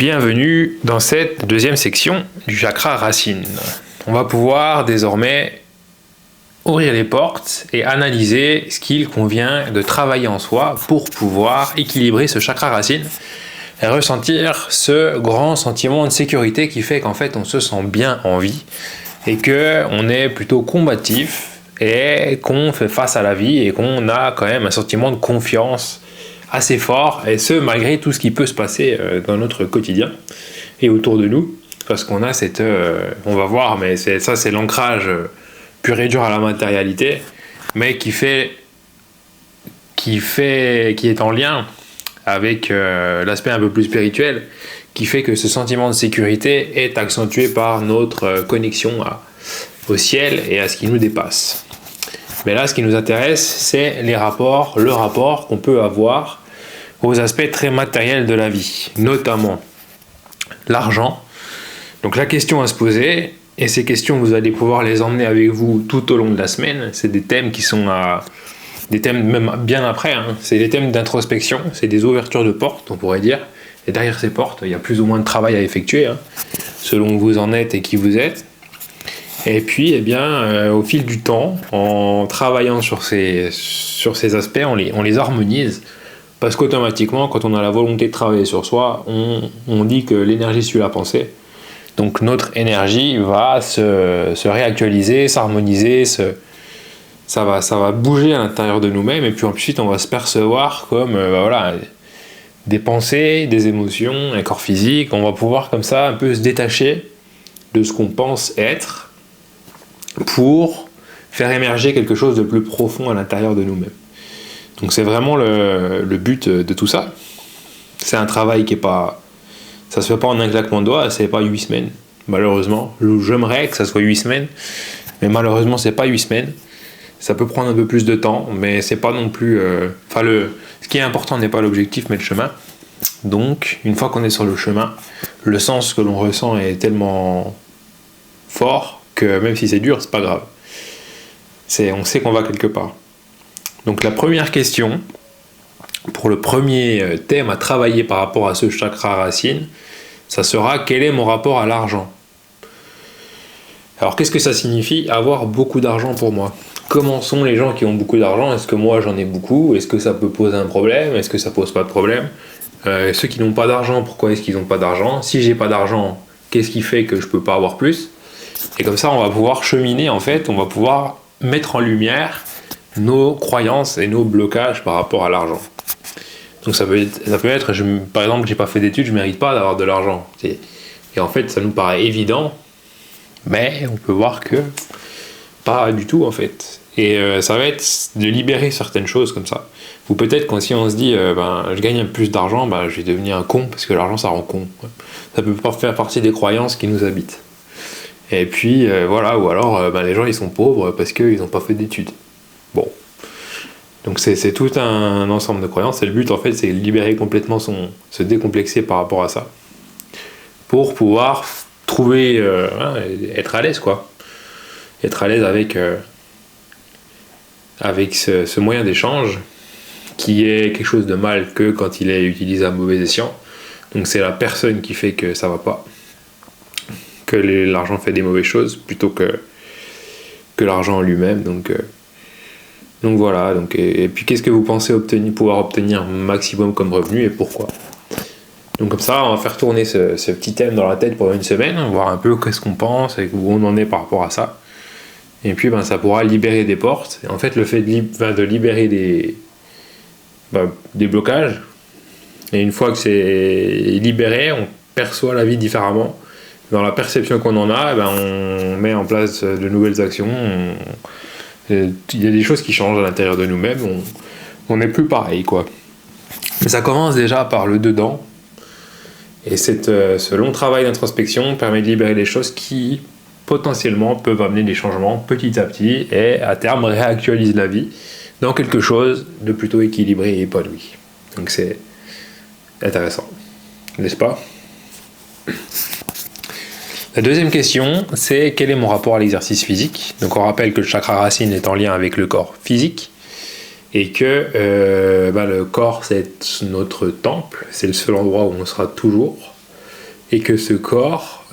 Bienvenue dans cette deuxième section du chakra racine. On va pouvoir désormais ouvrir les portes et analyser ce qu'il convient de travailler en soi pour pouvoir équilibrer ce chakra racine et ressentir ce grand sentiment de sécurité qui fait qu'en fait on se sent bien en vie et qu'on est plutôt combatif et qu'on fait face à la vie et qu'on a quand même un sentiment de confiance assez fort, et ce malgré tout ce qui peut se passer dans notre quotidien et autour de nous, parce qu'on a cette on va voir, mais c'est l'ancrage pur et dur à la matérialité, mais qui est en lien avec l'aspect un peu plus spirituel, qui fait que ce sentiment de sécurité est accentué par notre connexion au ciel et à ce qui nous dépasse. Mais là, ce qui nous intéresse, c'est le rapport qu'on peut avoir aux aspects très matériels de la vie, notamment l'argent. Donc la question à se poser, et ces questions, vous allez pouvoir les emmener avec vous tout au long de la semaine. C'est des thèmes qui sont des thèmes même bien après, hein. C'est des thèmes d'introspection, c'est des ouvertures de portes, on pourrait dire. Et derrière ces portes, il y a plus ou moins de travail à effectuer, hein, selon où vous en êtes et qui vous êtes. Et puis, au fil du temps, en travaillant sur ces aspects, on les harmonise. Parce qu'automatiquement, quand on a la volonté de travailler sur soi, on dit que l'énergie suit la pensée. Donc notre énergie va se réactualiser, s'harmoniser, ça va bouger à l'intérieur de nous-mêmes. Et puis ensuite, on va se percevoir comme des pensées, des émotions, un corps physique. On va pouvoir comme ça un peu se détacher de ce qu'on pense être pour faire émerger quelque chose de plus profond à l'intérieur de nous-mêmes. Donc c'est vraiment le but de tout ça. C'est un travail qui est pas... Ça se fait pas en un claquement de doigts, c'est pas 8 semaines, malheureusement. J'aimerais que ça soit 8 semaines, mais malheureusement c'est pas 8 semaines. Ça peut prendre un peu plus de temps, mais c'est pas non plus... ce qui est important n'est pas l'objectif, mais le chemin. Donc, une fois qu'on est sur le chemin, le sens que l'on ressent est tellement fort que même si c'est dur, c'est pas grave. On sait qu'on va quelque part. Donc la première question, pour le premier thème à travailler par rapport à ce chakra racine, ça sera: quel est mon rapport à l'argent ? Alors qu'est-ce que ça signifie avoir beaucoup d'argent pour moi ? Comment sont les gens qui ont beaucoup d'argent ? Est-ce que moi j'en ai beaucoup ? Est-ce que ça peut poser un problème ? Est-ce que ça pose pas de problème ? Ceux qui n'ont pas d'argent, pourquoi est-ce qu'ils n'ont pas d'argent ? Si j'ai pas d'argent, qu'est-ce qui fait que je peux pas avoir plus ? Et comme ça on va pouvoir cheminer, en fait, on va pouvoir mettre en lumière nos croyances et nos blocages par rapport à l'argent. Donc ça peut être par exemple, j'ai pas fait d'études, je mérite pas d'avoir de l'argent. Et en fait, ça nous paraît évident, mais on peut voir que pas du tout en fait. Et ça va être de libérer certaines choses comme ça. Ou peut-être quand si on se dit, je gagne plus d'argent, je vais devenir un con parce que l'argent ça rend con. Ça peut pas faire partie des croyances qui nous habitent. Et puis ou alors les gens ils sont pauvres parce qu'ils n'ont pas fait d'études. Bon, donc c'est tout un ensemble de croyances, et le but en fait c'est de libérer complètement se décomplexer par rapport à ça, pour pouvoir trouver, être à l'aise quoi, être à l'aise avec ce moyen d'échange qui est quelque chose de mal que quand il est utilisé à mauvais escient. Donc c'est la personne qui fait que ça va pas, que l'argent fait des mauvaises choses plutôt que l'argent en lui-même. Donc voilà, et puis qu'est-ce que vous pensez pouvoir obtenir maximum comme revenu et pourquoi ? Donc comme ça, on va faire tourner ce petit thème dans la tête pendant une semaine, voir un peu qu'est-ce qu'on pense et où on en est par rapport à ça. Et puis ça pourra libérer des portes. Et en fait, le fait de libérer des blocages, et une fois que c'est libéré, on perçoit la vie différemment. Dans la perception qu'on en a, on met en place de nouvelles actions. Il y a des choses qui changent à l'intérieur de nous-mêmes, on n'est plus pareil quoi. Mais ça commence déjà par le dedans, et ce long travail d'introspection permet de libérer des choses qui potentiellement peuvent amener des changements petit à petit, et à terme réactualisent la vie dans quelque chose de plutôt équilibré et épanoui. Donc c'est intéressant, n'est-ce pas ? La deuxième question, c'est quel est mon rapport à l'exercice physique ? Donc on rappelle que le chakra racine est en lien avec le corps physique, et que le corps c'est notre temple, c'est le seul endroit où on sera toujours. et que ce corps,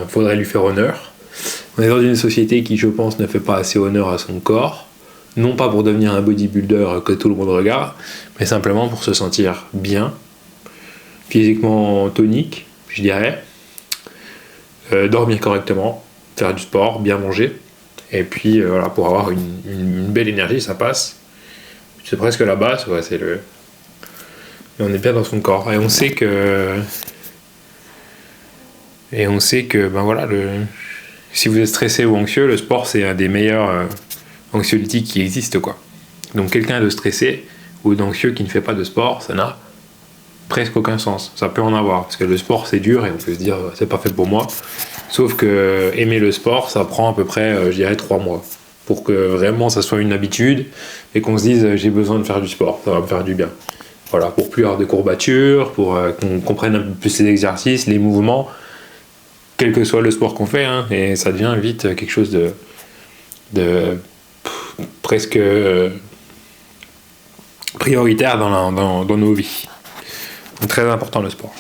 faudrait lui faire honneur. On est dans une société qui, je pense, ne fait pas assez honneur à son corps, non pas pour devenir un bodybuilder que tout le monde regarde, mais simplement pour se sentir bien, physiquement tonique, je dirais, dormir correctement, faire du sport, bien manger, et puis pour avoir une belle énergie, ça passe. C'est presque la base, ouais, et on est bien dans son corps, et on sait que si vous êtes stressé ou anxieux, le sport c'est un des meilleurs anxiolytiques qui existent, quoi. Donc quelqu'un de stressé ou d'anxieux qui ne fait pas de sport, ça n'a presque aucun sens. Ça peut en avoir, parce que le sport c'est dur et on peut se dire c'est pas fait pour moi. Sauf que aimer le sport, ça prend à peu près, je dirais, 3 mois. Pour que vraiment ça soit une habitude et qu'on se dise j'ai besoin de faire du sport, ça va me faire du bien. Voilà, pour plus avoir de courbatures, pour qu'on comprenne un peu plus les exercices, les mouvements, quel que soit le sport qu'on fait, hein, et ça devient vite quelque chose de presque prioritaire dans nos vies. Donc très important le sport.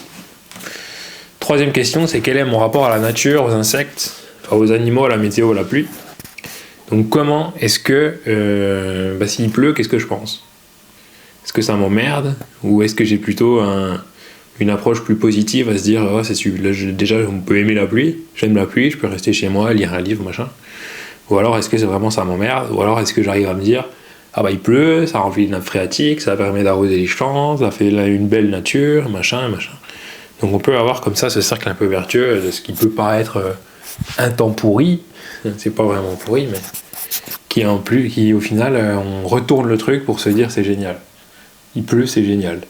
Troisième question, c'est quel est mon rapport à la nature, aux insectes, aux animaux, à la météo, à la pluie. Donc comment est-ce que, s'il pleut, qu'est-ce que je pense ? Est-ce que ça m'emmerde ? Ou est-ce que j'ai plutôt une approche plus positive à se dire déjà on peut aimer la pluie, j'aime la pluie, je peux rester chez moi, lire un livre, machin. Ou alors est-ce que c'est vraiment ça m'emmerde ? Ou alors est-ce que j'arrive à me dire il pleut, ça remplit les nappes phréatiques, ça permet d'arroser les champs, ça fait une belle nature, machin. Donc on peut avoir comme ça ce cercle un peu vertueux de ce qui peut paraître un temps pourri, c'est pas vraiment pourri, mais qui au final on retourne le truc pour se dire c'est génial. Il pleut, c'est génial.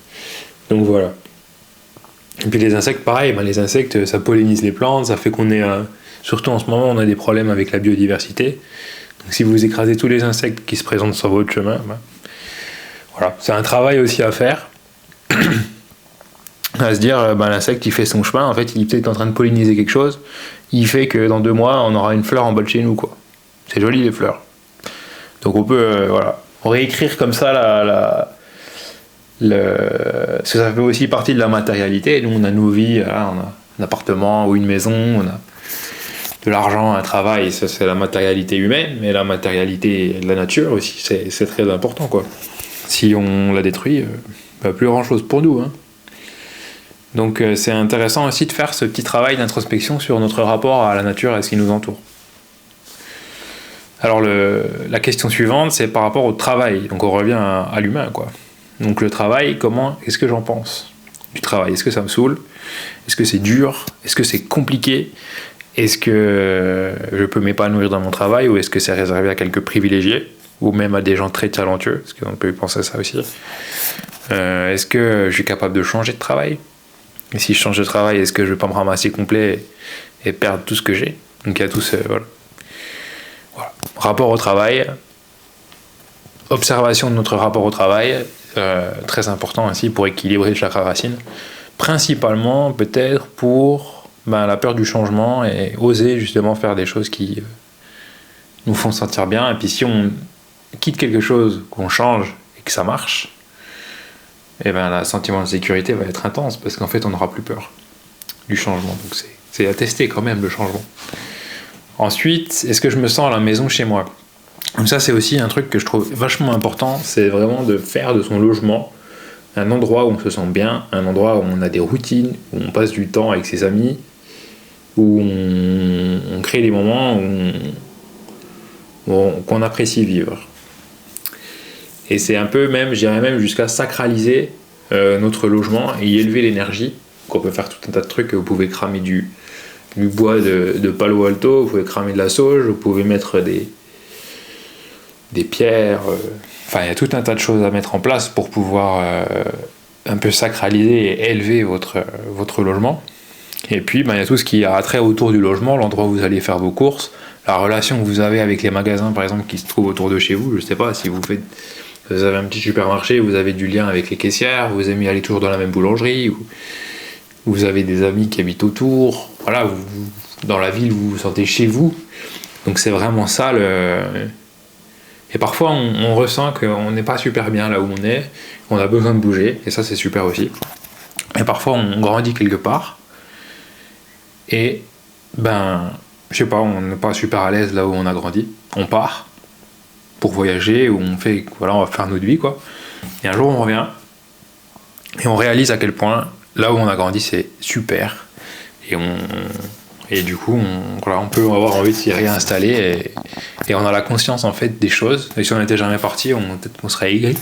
Donc voilà. Et puis les insectes, pareil, les insectes ça pollinise les plantes, ça fait qu'on est surtout en ce moment on a des problèmes avec la biodiversité. Donc si vous écrasez tous les insectes qui se présentent sur votre chemin, voilà, c'est un travail aussi à faire. À se dire, l'insecte il fait son chemin, en fait il est peut-être en train de polliniser quelque chose, il fait que dans 2 mois on aura une fleur en bas de chez nous, quoi. C'est joli les fleurs. Donc on peut réécrire comme ça parce que ça fait aussi partie de la matérialité. Nous on a nos vies, on a un appartement ou une maison, on a de l'argent, un travail, ça c'est la matérialité humaine, mais la matérialité de la nature aussi, c'est très important, quoi. Si on la détruit, plus grand chose pour nous, hein. Donc c'est intéressant aussi de faire ce petit travail d'introspection sur notre rapport à la nature et à ce qui nous entoure. Alors la question suivante, c'est par rapport au travail. Donc on revient à l'humain, quoi. Donc le travail, est-ce que j'en pense du travail ? Est-ce que ça me saoule ? Est-ce que c'est dur ? Est-ce que c'est compliqué ? Est-ce que je peux m'épanouir dans mon travail ou est-ce que c'est réservé à quelques privilégiés ou même à des gens très talentueux ? Parce qu'on peut penser à ça aussi. Est-ce que je suis capable de changer de travail ? Et si je change de travail, est-ce que je vais pas me ramasser complet et perdre tout ce que j'ai ? Donc il y a tout ce... Voilà. Rapport au travail, observation de notre rapport au travail, très important ainsi pour équilibrer le chakra racine. Principalement peut-être pour la peur du changement et oser justement faire des choses qui nous font sentir bien. Et puis si on quitte quelque chose, qu'on change et que ça marche, le sentiment de sécurité va être intense parce qu'en fait on n'aura plus peur du changement. Donc c'est à tester quand même le changement. Ensuite, est-ce que je me sens à la maison chez moi ? Donc ça c'est aussi un truc que je trouve vachement important, c'est vraiment de faire de son logement un endroit où on se sent bien, un endroit où on a des routines, où on passe du temps avec ses amis, où on crée des moments qu'on apprécie vivre. Et c'est un peu même, je dirais même jusqu'à sacraliser notre logement et y élever l'énergie. Donc on peut faire tout un tas de trucs, vous pouvez cramer du bois de Palo Alto, vous pouvez cramer de la sauge, vous pouvez mettre des pierres, il y a tout un tas de choses à mettre en place pour pouvoir un peu sacraliser et élever votre logement. Et puis il y a tout ce qui a trait autour du logement, l'endroit où vous allez faire vos courses, la relation que vous avez avec les magasins par exemple qui se trouvent autour de chez vous. Je sais pas, si vous avez un petit supermarché, vous avez du lien avec les caissières, vous aimez aller toujours dans la même boulangerie, ou vous avez des amis qui habitent autour, voilà, dans la ville vous vous sentez chez vous. Donc c'est vraiment ça Et parfois on ressent qu'on n'est pas super bien là où on est, on a besoin de bouger, et ça c'est super aussi. Et parfois on grandit quelque part et je sais pas, on n'est pas super à l'aise là où on a grandi. On part pour voyager, ou on fait, voilà, on va faire notre vie quoi. Et un jour on revient et on réalise à quel point là où on a grandi c'est super. Et du coup on peut avoir envie de s'y réinstaller et on a la conscience en fait des choses. Et si on n'était jamais parti, peut-être qu'on serait aigri.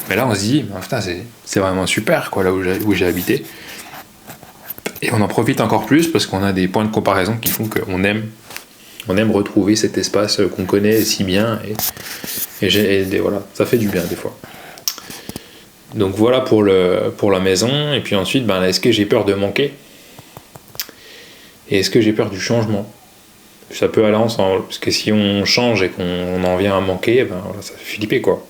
Mais là on se dit, putain, c'est vraiment super quoi, là où j'ai habité. Et on en profite encore plus parce qu'on a des points de comparaison qui font qu'on aime retrouver cet espace qu'on connaît si bien. Et voilà, ça fait du bien des fois. Donc voilà pour la maison. Et puis ensuite, est-ce que j'ai peur de manquer ? Et est-ce que j'ai peur du changement ? Ça peut aller ensemble, parce que si on change et qu'on en vient à manquer, ça fait flipper quoi.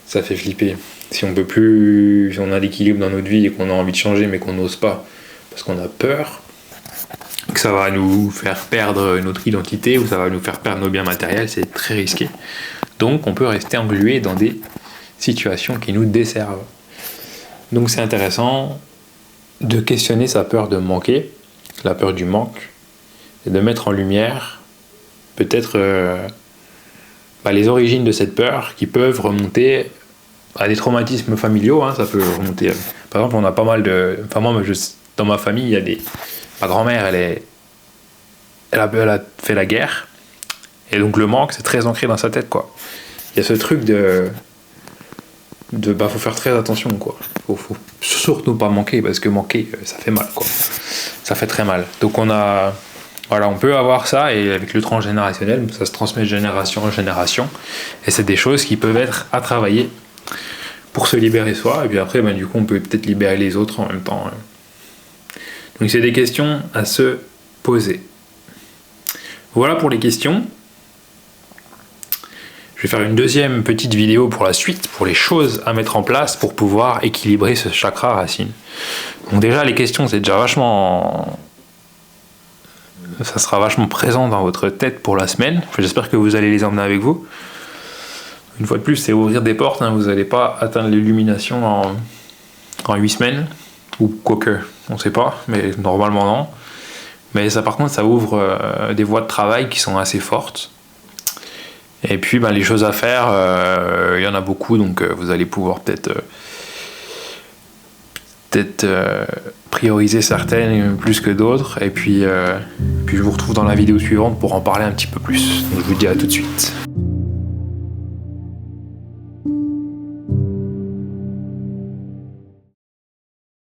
Ça fait flipper. Si on peut plus, si on a l'équilibre dans notre vie et qu'on a envie de changer mais qu'on n'ose pas, parce qu'on a peur que ça va nous faire perdre notre identité ou ça va nous faire perdre nos biens matériels, c'est très risqué. Donc on peut rester englué dans des situations qui nous desservent. Donc c'est intéressant de questionner sa peur de manquer, la peur du manque, et de mettre en lumière peut-être les origines de cette peur qui peuvent remonter à des traumatismes familiaux. Ça peut remonter. Par exemple, on a pas mal de. Enfin, moi, dans ma famille, il y a des. Ma grand-mère, elle a fait la guerre, et donc le manque, c'est très ancré dans sa tête, quoi. Il y a ce truc de faut faire très attention, quoi. Faut surtout pas manquer, parce que manquer, ça fait mal, quoi. Ça fait très mal. Donc on peut avoir ça, et avec le transgénérationnel, ça se transmet de génération en génération, et c'est des choses qui peuvent être à travailler pour se libérer soi, et puis après, du coup, on peut peut-être libérer les autres en même temps. Donc c'est des questions à se poser. Voilà pour les questions. Je vais faire une deuxième petite vidéo pour la suite, pour les choses à mettre en place pour pouvoir équilibrer ce chakra racine. Donc déjà, les questions, c'est déjà vachement... Ça sera vachement présent dans votre tête pour la semaine. J'espère que vous allez les emmener avec vous. Une fois de plus, c'est ouvrir des portes. Vous n'allez pas atteindre l'illumination en 8 semaines. Ou quoique, on ne sait pas, mais normalement non. Mais ça, par contre, ça ouvre des voies de travail qui sont assez fortes. Et puis, les choses à faire, il y en a beaucoup, donc vous allez pouvoir peut-être prioriser certaines plus que d'autres. Et puis je vous retrouve dans la vidéo suivante pour en parler un petit peu plus. Donc, je vous dis à tout de suite.